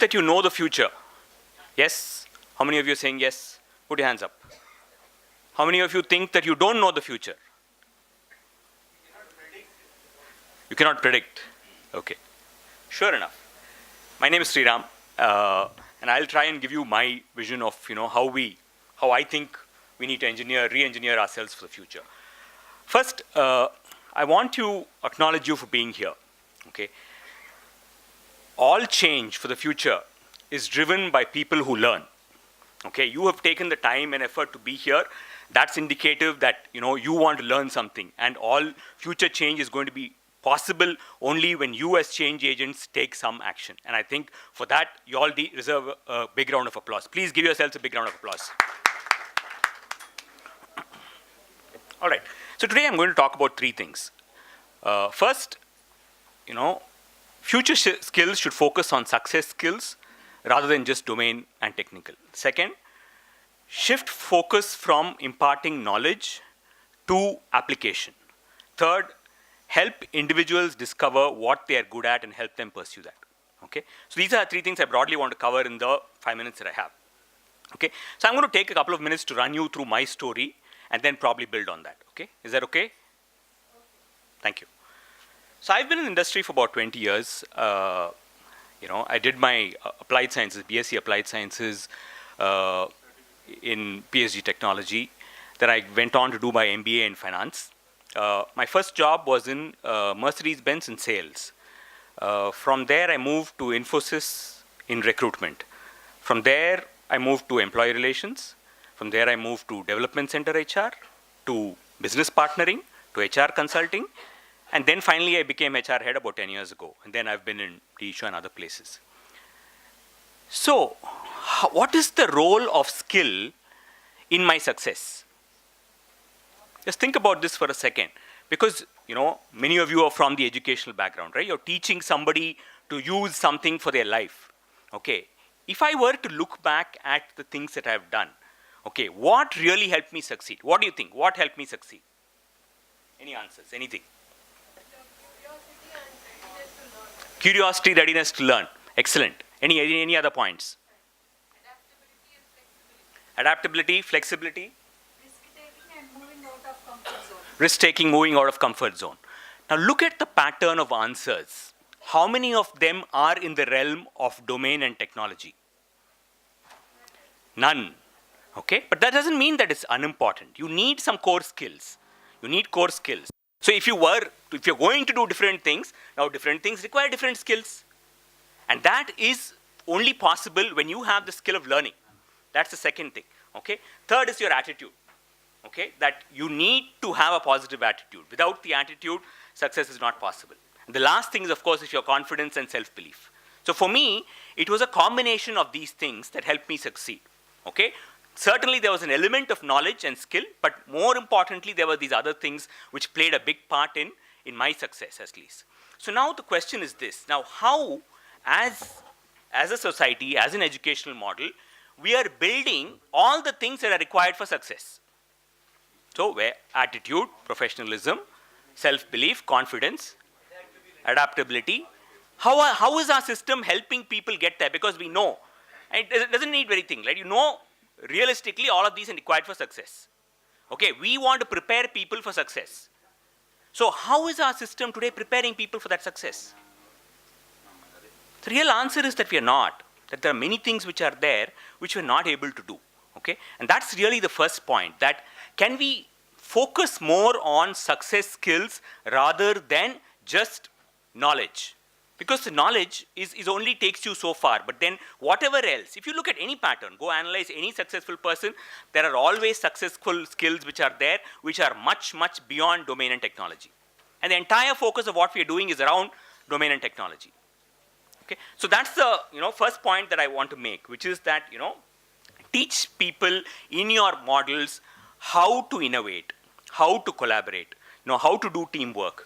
that you know the future? Yes? How many of you are saying yes? Put your hands up. How many of you think that you don't know the future? You cannot predict. Okay. Sure enough. My name is Sriram, and I'll try and give you my vision of how I think we need to re-engineer ourselves for the future. First, I want to acknowledge you for being here. Okay. All change for the future is driven by people who learn. Okay, you have taken the time and effort to be here. That's indicative that you want to learn something, and all future change is going to be possible only when you as change agents take some action. And I think for that, you all deserve a big round of applause. Please give yourselves a big round of applause. All right, so today I'm going to talk about three things. First, future skills should focus on success skills rather than just domain and technical. Second, shift focus from imparting knowledge to application. Third, help individuals discover what they are good at and help them pursue that. Okay, so these are three things I broadly want to cover in the 5 minutes that I have. Okay, so I'm going to take a couple of minutes to run you through my story and then probably build on that. Okay, is that okay? Thank you. So I've been in the industry for about 20 years. I did my applied sciences, BSc Applied Sciences in PhD Technology. Then I went on to do my MBA in Finance. My first job was in Mercedes-Benz in sales. From there, I moved to Infosys in recruitment. From there, I moved to employee relations. From there, I moved to development center HR, to business partnering, to HR consulting. And then finally, I became HR head about 10 years ago. And then I've been in TSHO and other places. So, what is the role of skill in my success? Just think about this for a second. Because, many of you are from the educational background, right? You're teaching somebody to use something for their life. Okay. If I were to look back at the things that I've done, okay, what really helped me succeed? What do you think? What helped me succeed? Any answers? Anything? Curiosity, readiness to learn. Excellent. Any other points? Adaptability, flexibility. Risk-taking and moving out of comfort zone. Risk-taking, moving out of comfort zone. Now look at the pattern of answers. How many of them are in the realm of domain and technology? None. Okay? But that doesn't mean that it's unimportant. You need some core skills. You need core skills. So if you're going to do different things, now different things require different skills. And that is only possible when you have the skill of learning. That's the second thing. Okay? Third is your attitude. Okay? That you need to have a positive attitude. Without the attitude, success is not possible. And the last thing is, of course, is your confidence and self-belief. So for me, it was a combination of these things that helped me succeed. Okay? Certainly there was an element of knowledge and skill, but more importantly, there were these other things which played a big part in my success, at least. So now the question is this. Now how, as a society, as an educational model, we are building all the things that are required for success. So where attitude, professionalism, self-belief, confidence, adaptability. How is our system helping people get there? Because we know, and it doesn't need anything, right? Realistically, all of these are required for success. Okay, we want to prepare people for success. So how is our system today preparing people for that success? The real answer is that we are not. That there are many things which are there which we're not able to do. Okay, and that's really the first point. That can we focus more on success skills rather than just knowledge? Because the knowledge is only takes you so far, but then whatever else, if you look at any pattern, go analyze any successful person, there are always successful skills which are there, which are much, much beyond domain and technology. And the entire focus of what we are doing is around domain and technology. Okay, so that's the first point that I want to make, which is that teach people in your models how to innovate, how to collaborate, how to do teamwork,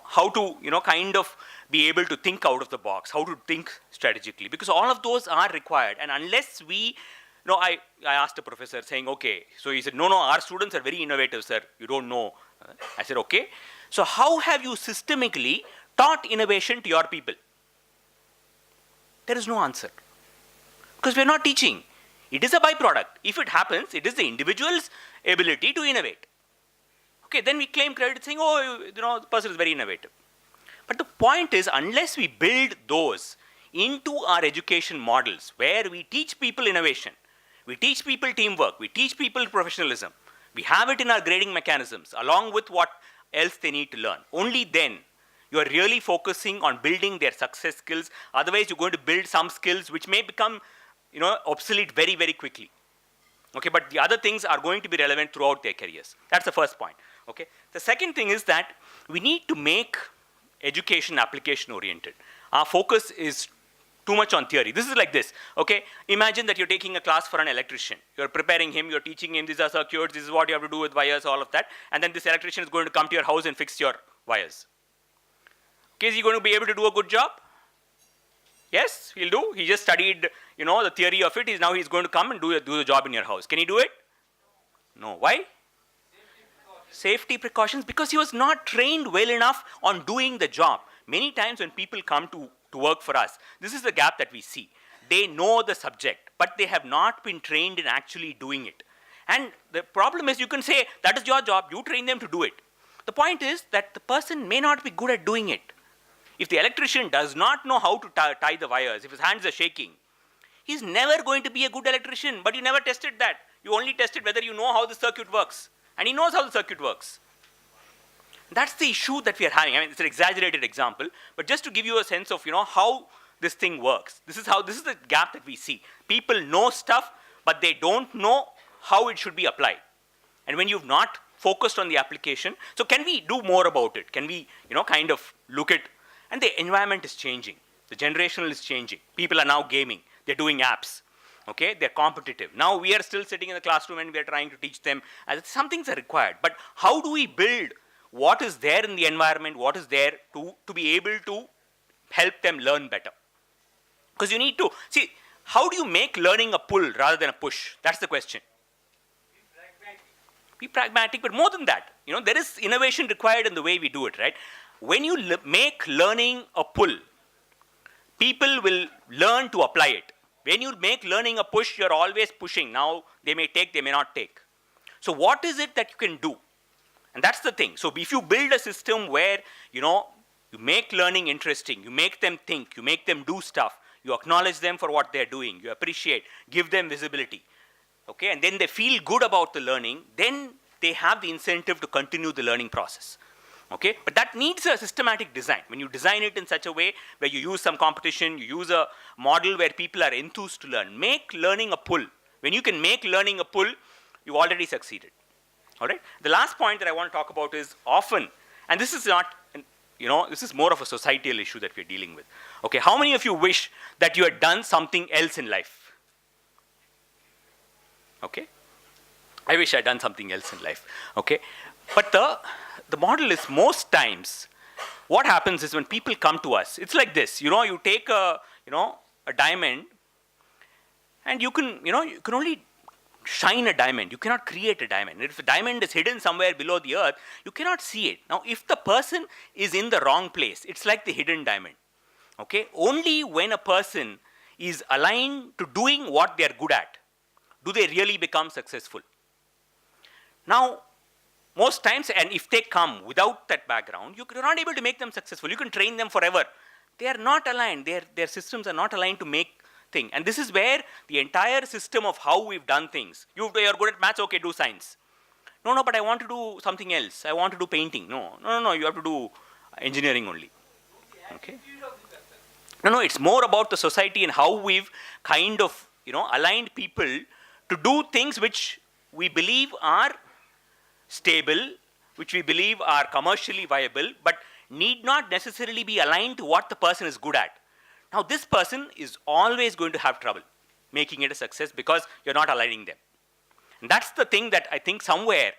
how to kind of be able to think out of the box, how to think strategically, because all of those are required. And unless we, I asked the professor saying, okay, so he said, no, our students are very innovative, sir, you don't know. I said, okay, so how have you systemically taught innovation to your people? There is no answer. Because we're not teaching. It is a byproduct. If it happens, it is the individual's ability to innovate. Okay, then we claim credit saying, oh, the person is very innovative. But the point is, unless we build those into our education models where we teach people innovation, we teach people teamwork, we teach people professionalism, we have it in our grading mechanisms along with what else they need to learn. Only then you are really focusing on building their success skills. Otherwise, you're going to build some skills which may become obsolete very, very quickly. Okay, but the other things are going to be relevant throughout their careers. That's the first point. Okay. The second thing is that we need to make education application oriented. Our focus is too much on theory. This is like this. Okay. Imagine that you're taking a class for an electrician. You're preparing him, you're teaching him these are circuits, this is what you have to do with wires, all of that. And then this electrician is going to come to your house and fix your wires. Okay, is he going to be able to do a good job? Yes, he'll do. He just studied, the theory of it. Now he's going to come and do the job in your house. Can he do it? No. Why? Safety precautions, because he was not trained well enough on doing the job. Many times when people come to work for us, this is the gap that we see. They know the subject, but they have not been trained in actually doing it. And the problem is, you can say, that is your job, you train them to do it. The point is that the person may not be good at doing it. If the electrician does not know how to tie the wires, if his hands are shaking, he's never going to be a good electrician, but you never tested that. You only tested whether you know how the circuit works. And he knows how the circuit works. That's the issue that we are having. I mean, it's an exaggerated example, but just to give you a sense of, how this thing works. This is the gap that we see. People know stuff, but they don't know how it should be applied. And when you've not focused on the application, so can we do more about it? Can we, kind of look at, and the environment is changing. The generational is changing. People are now gaming. They're doing apps. Okay, they're competitive. Now we are still sitting in the classroom and we are trying to teach them. Some things are required. But how do we build what is there in the environment, what is there to be able to help them learn better? Because you need to, see, how do you make learning a pull rather than a push? That's the question. Be pragmatic, but more than that, there is innovation required in the way we do it, right? When you make learning a pull, people will learn to apply it. When you make learning a push, you're always pushing. Now, they may take, they may not take. So what is it that you can do? And that's the thing. So if you build a system where, you make learning interesting, you make them think, you make them do stuff, you acknowledge them for what they're doing, you appreciate, give them visibility, okay, and then they feel good about the learning, then they have the incentive to continue the learning process. Okay, but that needs a systematic design. When you design it in such a way where you use some competition, you use a model where people are enthused to learn, make learning a pull. When you can make learning a pull, you've already succeeded. All right. The last point that I want to talk about is often, and this is not, this is more of a societal issue that we're dealing with. Okay, how many of you wish that you had done something else in life? Okay, I wish I'd done something else in life. Okay, but the model is most times, what happens is when people come to us, it's like this, you take a diamond and you can only shine a diamond. You cannot create a diamond. If a diamond is hidden somewhere below the earth, you cannot see it. Now, if the person is in the wrong place, it's like the hidden diamond. Okay, only when a person is aligned to doing what they are good at, do they really become successful. Now, most times, and if they come without that background, you're not able to make them successful. You can train them forever. They are not aligned. Their systems are not aligned to make things. And this is where the entire system of how we've done things. You're good at maths, okay, do science. No, but I want to do something else. I want to do painting. No, you have to do engineering only. Okay. No, it's more about the society and how we've kind of, aligned people to do things which we believe are stable, which we believe are commercially viable, but need not necessarily be aligned to what the person is good at. Now, this person is always going to have trouble making it a success because you're not aligning them. And that's the thing that I think somewhere,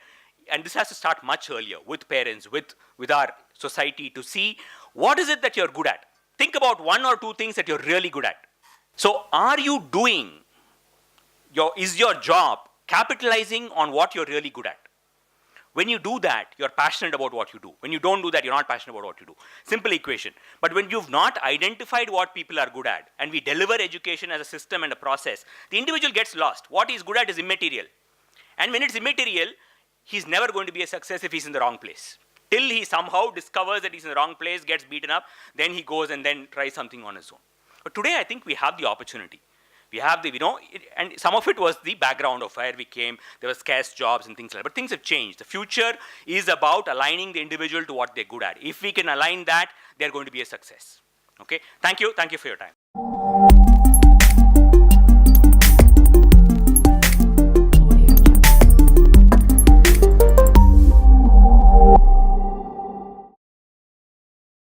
and this has to start much earlier with parents, with our society, to see what is it that you're good at. Think about one or two things that you're really good at. So are you doing, is your job capitalizing on what you're really good at? When you do that, you're passionate about what you do. When you don't do that, you're not passionate about what you do. Simple equation. But when you've not identified what people are good at, and we deliver education as a system and a process, the individual gets lost. What he's good at is immaterial. And when it's immaterial, he's never going to be a success if he's in the wrong place. Till he somehow discovers that he's in the wrong place, gets beaten up, then he goes and then tries something on his own. But today, I think we have the opportunity. We have the, and some of it was the background of where we came. There were scarce jobs and things like that. But things have changed. The future is about aligning the individual to what they're good at. If we can align that, they're going to be a success. Okay? Thank you. Thank you for your time.